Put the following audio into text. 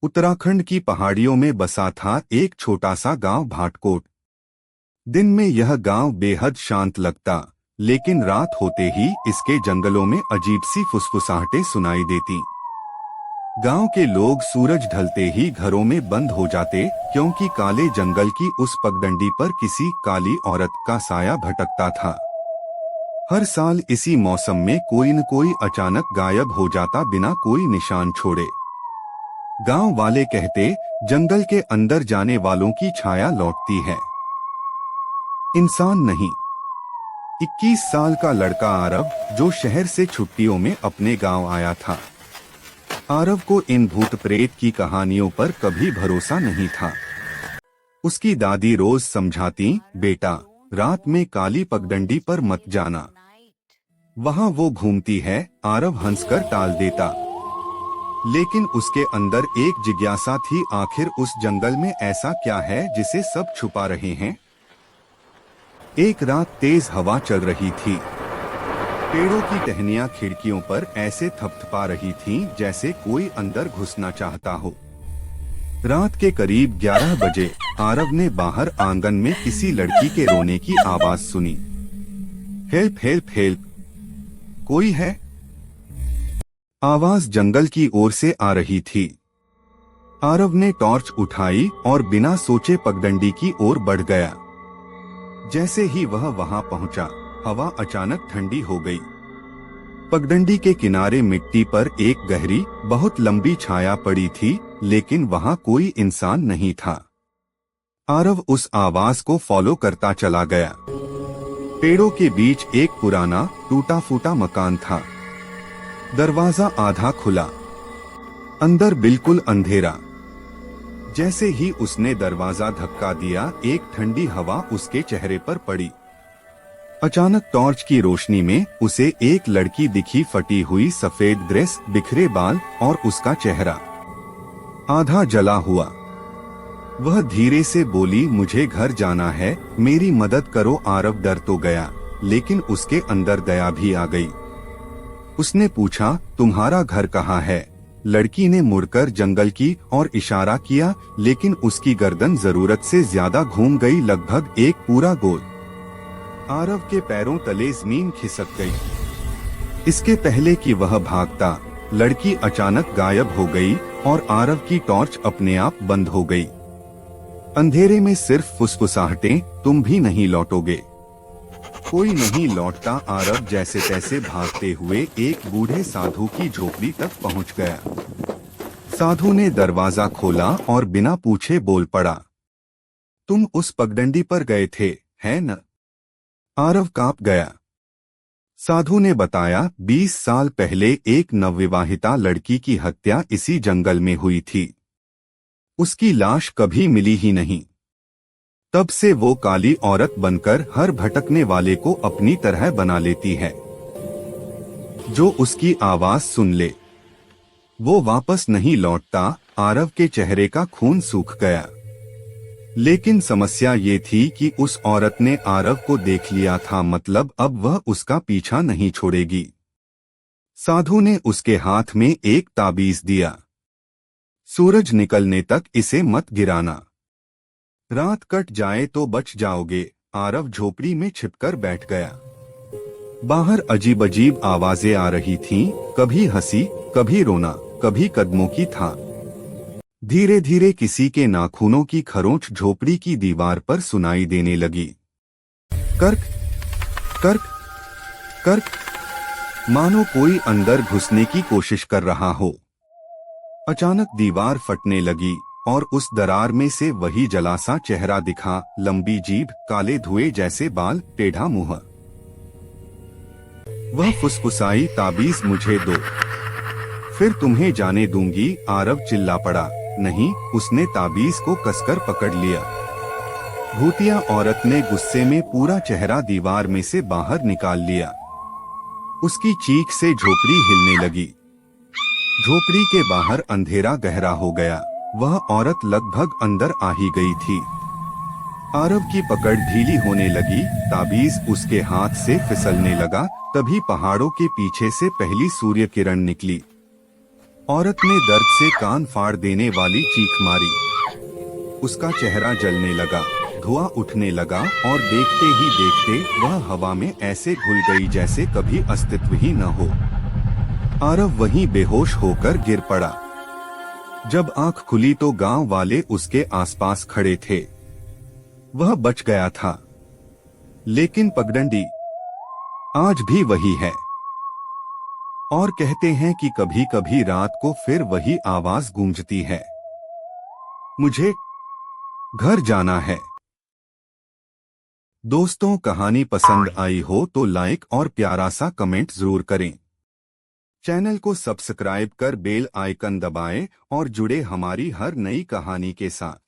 उत्तराखंड की पहाड़ियों में बसा था एक छोटा सा गांव भाटकोट। दिन में यह गांव बेहद शांत लगता, लेकिन रात होते ही इसके जंगलों में अजीब सी फुसफुसाहटें सुनाई देती। गांव के लोग सूरज ढलते ही घरों में बंद हो जाते, क्योंकि काले जंगल की उस पगडंडी पर किसी काली औरत का साया भटकता था। हर साल इसी मौसम में कोई न कोई अचानक गायब हो जाता, बिना कोई निशान छोड़े। गांव वाले कहते, जंगल के अंदर जाने वालों की छाया लौटती है, इंसान नहीं। 21 साल का लड़का आरव, जो शहर से छुट्टियों में अपने गांव आया था। आरव को इन भूत प्रेत की कहानियों पर कभी भरोसा नहीं था। उसकी दादी रोज समझाती, बेटा रात में काली पगडंडी पर मत जाना, वहां वो घूमती है। आरव हंसकर टाल देता, लेकिन उसके अंदर एक जिज्ञासा थी, आखिर उस जंगल में ऐसा क्या है जिसे सब छुपा रहे हैं। एक रात तेज हवा चल रही थी। पेड़ों की टहनियां खिड़कियों पर ऐसे थपथपा रही थीं जैसे कोई अंदर घुसना चाहता हो। रात के करीब 11 बजे आरव ने बाहर आंगन में किसी लड़की के रोने की आवाज सुनी। हेल्प हेल्प हेल्प, कोई है? आवाज जंगल की ओर से आ रही थी। आरव ने टॉर्च उठाई और बिना सोचे पगडंडी की ओर बढ़ गया। जैसे ही वह वहां पहुंचा, हवा अचानक ठंडी हो गई। पगडंडी के किनारे मिट्टी पर एक गहरी, बहुत लंबी छाया पड़ी थी, लेकिन वहां कोई इंसान नहीं था। आरव उस आवाज को फॉलो करता चला गया। पेड़ों के बीच एक पुराना टूटा फूटा मकान था। दरवाजा आधा खुला, अंदर बिल्कुल अंधेरा। जैसे ही उसने दरवाजा धक्का दिया, एक ठंडी हवा उसके चेहरे पर पड़ी। अचानक टॉर्च की रोशनी में उसे एक लड़की दिखी, फटी हुई सफेद ड्रेस, बिखरे बाल और उसका चेहरा आधा जला हुआ। वह धीरे से बोली, मुझे घर जाना है, मेरी मदद करो। आरव डर तो गया, लेकिन उसके अंदर दया भी आ गई। उसने पूछा, तुम्हारा घर कहाँ है? लड़की ने मुड़कर जंगल की और इशारा किया, लेकिन उसकी गर्दन जरूरत से ज्यादा घूम गई, लगभग एक पूरा गोल। आरव के पैरों तले जमीन खिसक गई। इसके पहले कि वह भागता, लड़की अचानक गायब हो गई और आरव की टॉर्च अपने आप बंद हो गई। अंधेरे में सिर्फ फुसफुसाहटें, तुम भी नहीं लौटोगे। कोई नहीं लौटता। आरव जैसे तैसे भागते हुए एक बूढ़े साधु की झोपड़ी तक पहुंच गया। साधु ने दरवाजा खोला और बिना पूछे बोल पड़ा, तुम उस पगडंडी पर गए थे, है न? आरव कांप गया। साधु ने बताया, 20 साल पहले एक नवविवाहिता लड़की की हत्या इसी जंगल में हुई थी। उसकी लाश कभी मिली ही नहीं। तब से वो काली औरत बनकर हर भटकने वाले को अपनी तरह बना लेती है। जो उसकी आवाज सुन ले, वो वापस नहीं लौटता। आरव के चेहरे का खून सूख गया। लेकिन समस्या ये थी कि उस औरत ने आरव को देख लिया था, मतलब अब वह उसका पीछा नहीं छोड़ेगी। साधु ने उसके हाथ में एक ताबीज दिया, सूरज निकलने तक इसे मत गिराना, रात कट जाए तो बच जाओगे। आरव झोपड़ी में छिपकर बैठ गया। बाहर अजीब अजीब आवाजें आ रही थीं, कभी हंसी, कभी रोना, कभी कदमों की था। धीरे धीरे किसी के नाखूनों की खरोंच झोपड़ी की दीवार पर सुनाई देने लगी। कर्क कर्क कर्क, मानो कोई अंदर घुसने की कोशिश कर रहा हो। अचानक दीवार फटने लगी और उस दरार में से वही जलासा चेहरा दिखा, लंबी जीभ, काले धुएं जैसे बाल, टेढ़ा मुंह। वह फुसफुसाई, ताबीज मुझे दो, फिर तुम्हें जाने दूंगी। आरव चिल्ला पड़ा। नहीं, उसने ताबीज को कसकर पकड़ लिया। भूतिया औरत ने गुस्से में पूरा चेहरा दीवार में से बाहर निकाल लिया। उसकी चीख से झोपड़ी हिलने लगी। झोपड़ी के बाहर अंधेरा गहरा हो गया। वह औरत लगभग अंदर आ ही गई थी। आरव की पकड़ ढीली होने लगी, ताबीज उसके हाथ से फिसलने लगा। तभी पहाड़ों के पीछे से पहली सूर्य किरण निकली। औरत ने दर्द से कान फाड़ देने वाली चीख मारी। उसका चेहरा जलने लगा, धुआं उठने लगा और देखते ही देखते वह हवा में ऐसे घुल गई जैसे कभी अस्तित्व ही न हो। आरव वहीं बेहोश होकर गिर पड़ा। जब आंख खुली तो गांव वाले उसके आसपास खड़े थे। वह बच गया था, लेकिन पगडंडी आज भी वही है। और कहते हैं कि कभी कभी रात को फिर वही आवाज गूंजती है, मुझे घर जाना है। दोस्तों, कहानी पसंद आई हो तो लाइक और प्यारा सा कमेंट जरूर करें। चैनल को सब्सक्राइब कर बेल आइकन दबाएं और जुड़े हमारी हर नई कहानी के साथ।